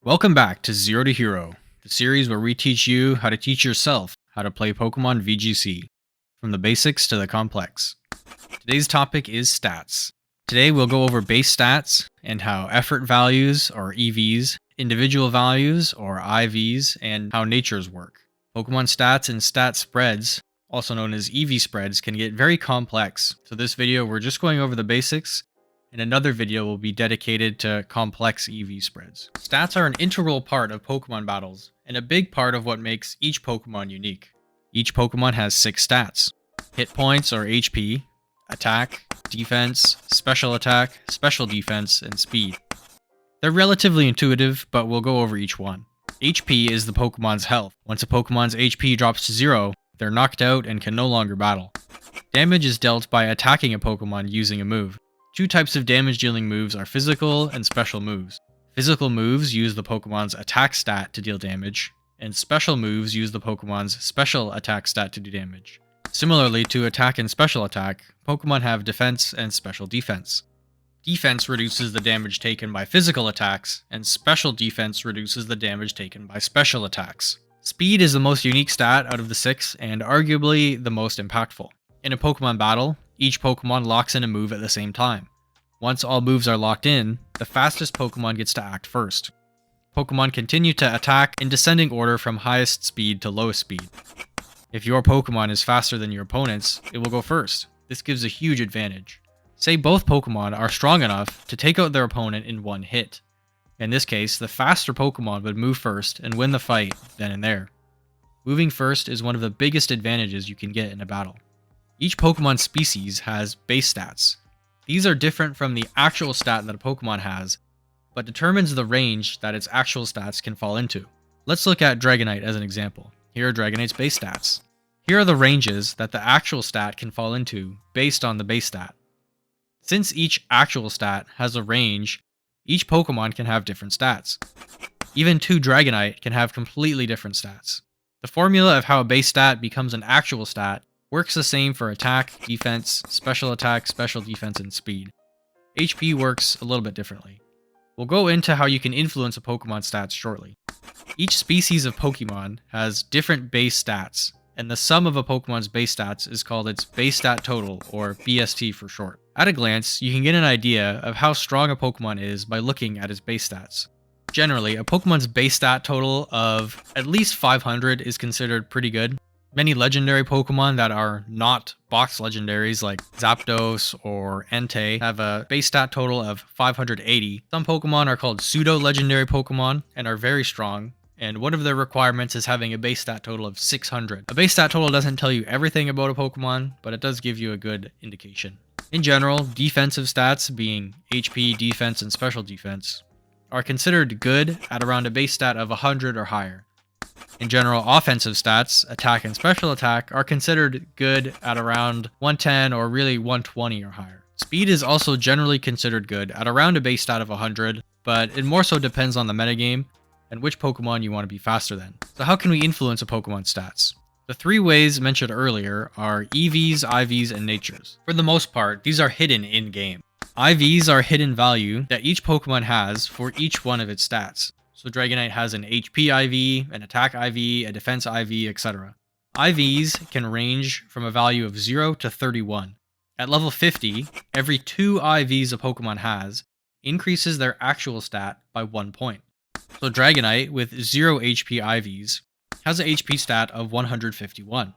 Welcome back to Zero to Hero, the series where we teach you how to teach yourself how to play Pokemon VGC, from the basics to the complex. Today's topic is stats. Today we'll go over base stats and how effort values, or EVs, individual values, or IVs, and how natures work. Pokemon stats and stat spreads, also known as EV spreads, can get very complex, so this video we're just going over the basics, and another video will be dedicated to complex EV spreads. Stats are an integral part of Pokemon battles, and a big part of what makes each Pokemon unique. Each Pokemon has 6 stats: hit points or HP, attack, defense, special attack, special defense, and speed. They're relatively intuitive, but we'll go over each one. HP is the Pokemon's health. Once a Pokemon's HP drops to 0, they're knocked out and can no longer battle. Damage is dealt by attacking a Pokemon using a move. Two types of damage-dealing moves are physical and special moves. Physical moves use the Pokemon's attack stat to deal damage, and special moves use the Pokemon's special attack stat to do damage. Similarly to attack and special attack, Pokemon have defense and special defense. Defense reduces the damage taken by physical attacks, and special defense reduces the damage taken by special attacks. Speed is the most unique stat out of the 6, and arguably the most impactful. In a Pokemon battle, each Pokemon locks in a move at the same time. Once all moves are locked in, the fastest Pokemon gets to act first. Pokemon continue to attack in descending order from highest speed to lowest speed. If your Pokemon is faster than your opponent's, it will go first. This gives a huge advantage. Say both Pokemon are strong enough to take out their opponent in one hit. In this case, the faster Pokemon would move first and win the fight then and there. Moving first is one of the biggest advantages you can get in a battle. Each Pokemon species has base stats. These are different from the actual stat that a Pokemon has, but determines the range that its actual stats can fall into. Let's look at Dragonite as an example. Here are Dragonite's base stats. Here are the ranges that the actual stat can fall into based on the base stat. Since each actual stat has a range, each Pokemon can have different stats. Even two Dragonite can have completely different stats. The formula of how a base stat becomes an actual stat works the same for attack, defense, special defense, and speed. HP works a little bit differently. We'll go into how you can influence a Pokemon's stats shortly. Each species of Pokemon has different base stats, and the sum of a Pokemon's base stats is called its base stat total, or BST for short. At a glance, you can get an idea of how strong a Pokemon is by looking at its base stats. Generally, a Pokemon's base stat total of at least 500 is considered pretty good. Many legendary Pokemon that are not box legendaries like Zapdos or Entei have a base stat total of 580. Some Pokemon are called pseudo-legendary Pokemon and are very strong, and one of their requirements is having a base stat total of 600. A base stat total doesn't tell you everything about a Pokemon, but it does give you a good indication. In general, defensive stats, being HP, defense, and special defense, are considered good at around a base stat of 100 or higher. In general, offensive stats, attack and special attack, are considered good at around 110 or really 120 or higher. Speed is also generally considered good at around a base stat of 100, but it more so depends on the metagame and which Pokemon you want to be faster than. So how can we influence a Pokemon's stats? The 3 ways mentioned earlier are EVs, IVs, and natures. For the most part, these are hidden in-game. IVs are hidden value that each Pokemon has for each one of its stats. So Dragonite has an HP IV, an attack IV, a defense IV, etc. IVs can range from a value of 0 to 31. At level 50, every 2 IVs a Pokemon has increases their actual stat by 1 point. So Dragonite, with 0 HP IVs, has an HP stat of 151.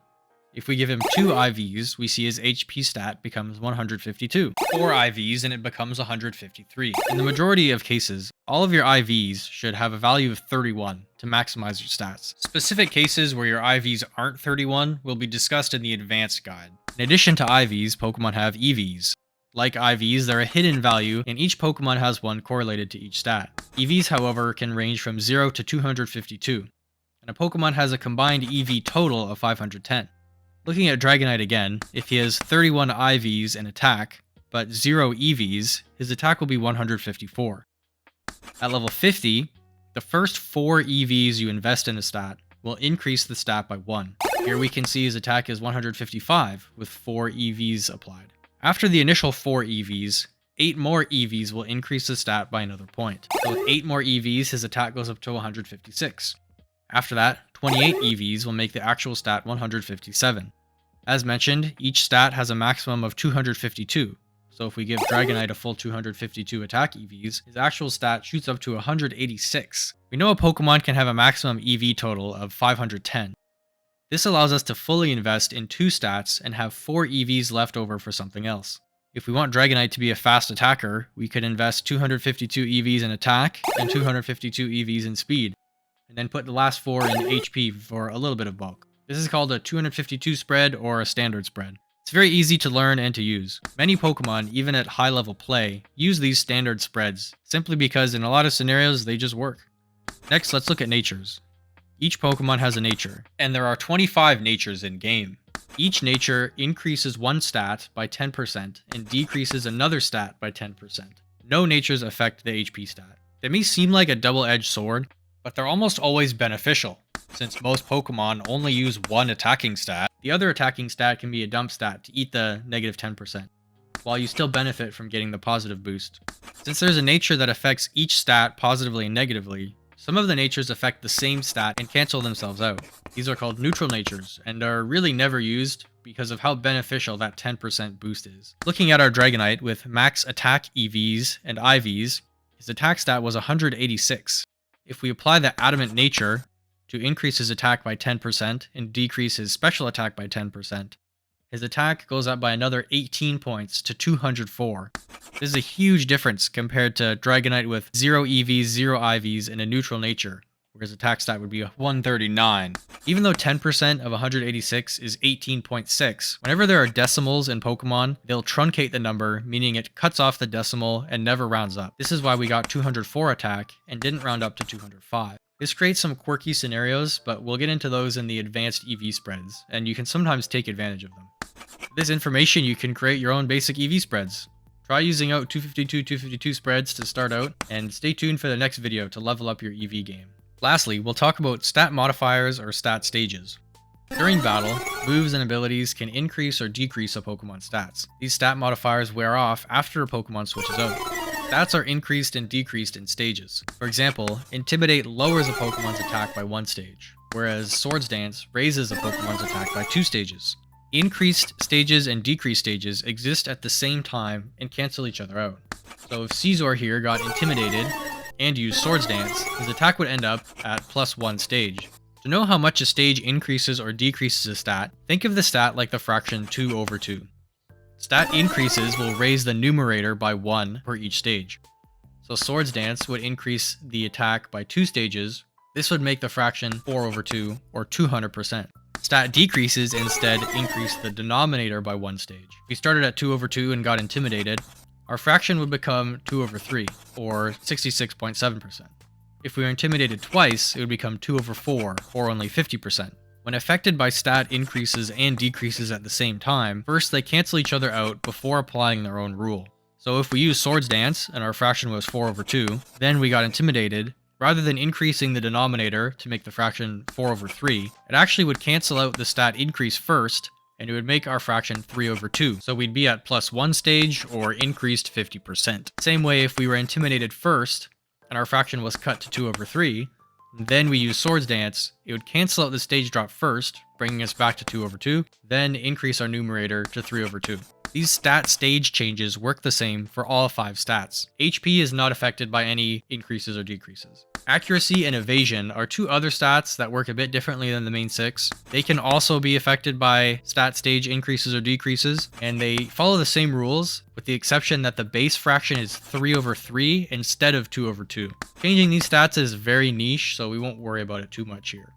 If we give him 2 IVs, we see his HP stat becomes 152. 4 IVs and it becomes 153. In the majority of cases, all of your IVs should have a value of 31 to maximize your stats. Specific cases where your IVs aren't 31 will be discussed in the advanced guide. In addition to IVs, Pokemon have EVs. Like IVs, they're a hidden value, and each Pokemon has one correlated to each stat. EVs, however, can range from 0 to 252, and a Pokemon has a combined EV total of 510. Looking at Dragonite again, if he has 31 IVs in attack, but 0 EVs, his attack will be 154. At level 50, the first 4 EVs you invest in a stat will increase the stat by 1. Here we can see his attack is 155 with 4 EVs applied. After the initial 4 EVs, 8 more EVs will increase the stat by another point. So with 8 more EVs, his attack goes up to 156. After that, 28 EVs will make the actual stat 157. As mentioned, each stat has a maximum of 252. So if we give Dragonite a full 252 attack EVs, his actual stat shoots up to 186. We know a Pokemon can have a maximum EV total of 510. This allows us to fully invest in 2 stats and have 4 EVs left over for something else. If we want Dragonite to be a fast attacker, we could invest 252 EVs in attack and 252 EVs in speed, and then put the last 4 in HP for a little bit of bulk. This is called a 252 spread or a standard spread. It's very easy to learn and to use. Many Pokemon, even at high level play, use these standard spreads, simply because in a lot of scenarios they just work. Next, let's look at natures. Each Pokemon has a nature, and there are 25 natures in game. Each nature increases one stat by 10% and decreases another stat by 10%. No natures affect the HP stat. They may seem like a double-edged sword, but they're almost always beneficial. Since most Pokemon only use one attacking stat, the other attacking stat can be a dump stat to eat the negative 10%, while you still benefit from getting the positive boost. Since there's a nature that affects each stat positively and negatively, some of the natures affect the same stat and cancel themselves out. These are called neutral natures, and are really never used because of how beneficial that 10% boost is. Looking at our Dragonite with max attack EVs and IVs, his attack stat was 186. If we apply the adamant nature to increase his attack by 10% and decrease his special attack by 10%, his attack goes up by another 18 points to 204. This is a huge difference compared to Dragonite with 0 EVs, 0 IVs, and a neutral nature, where his attack stat would be 139. Even though 10% of 186 is 18.6, whenever there are decimals in Pokemon, they'll truncate the number, meaning it cuts off the decimal and never rounds up. This is why we got 204 attack and didn't round up to 205. This creates some quirky scenarios, but we'll get into those in the advanced EV spreads, and you can sometimes take advantage of them. With this information, you can create your own basic EV spreads. Try using out 252 spreads to start out, and stay tuned for the next video to level up your EV game. Lastly, we'll talk about stat modifiers or stat stages. During battle, moves and abilities can increase or decrease a Pokemon's stats. These stat modifiers wear off after a Pokemon switches out. Stats are increased and decreased in stages. For example, Intimidate lowers a Pokemon's attack by 1 stage, whereas Swords Dance raises a Pokemon's attack by 2 stages. Increased stages and decreased stages exist at the same time and cancel each other out. So if Caesar here got Intimidated and used Swords Dance, his attack would end up at +1 stage. To know how much a stage increases or decreases a stat, think of the stat like the fraction 2/2. Stat increases will raise the numerator by 1 for each stage. So Swords Dance would increase the attack by 2 stages. This would make the fraction 4/2 or 200%. Stat decreases instead increase the denominator by 1 stage. If we started at 2/2 and got Intimidated, our fraction would become 2/3 or 66.7%. If we were intimidated twice, it would become 2/4 or only 50%. When affected by stat increases and decreases at the same time, first they cancel each other out before applying their own rule. So if we use Swords Dance and our fraction was 4/2, then we got Intimidated, rather than increasing the denominator to make the fraction 4/3, it actually would cancel out the stat increase first, and it would make our fraction 3/2. So we'd be at +1 stage or increased 50%. Same way if we were Intimidated first, and our fraction was cut to 2/3, then we use Swords Dance, it would cancel out the stage drop first, bringing us back to 2/2, then increase our numerator to 3/2. These stat stage changes work the same for all 5 stats. HP is not affected by any increases or decreases. Accuracy and evasion are 2 other stats that work a bit differently than the main 6. They can also be affected by stat stage increases or decreases, and they follow the same rules, with the exception that the base fraction is 3/3 instead of 2/2. Changing these stats is very niche, so we won't worry about it too much here.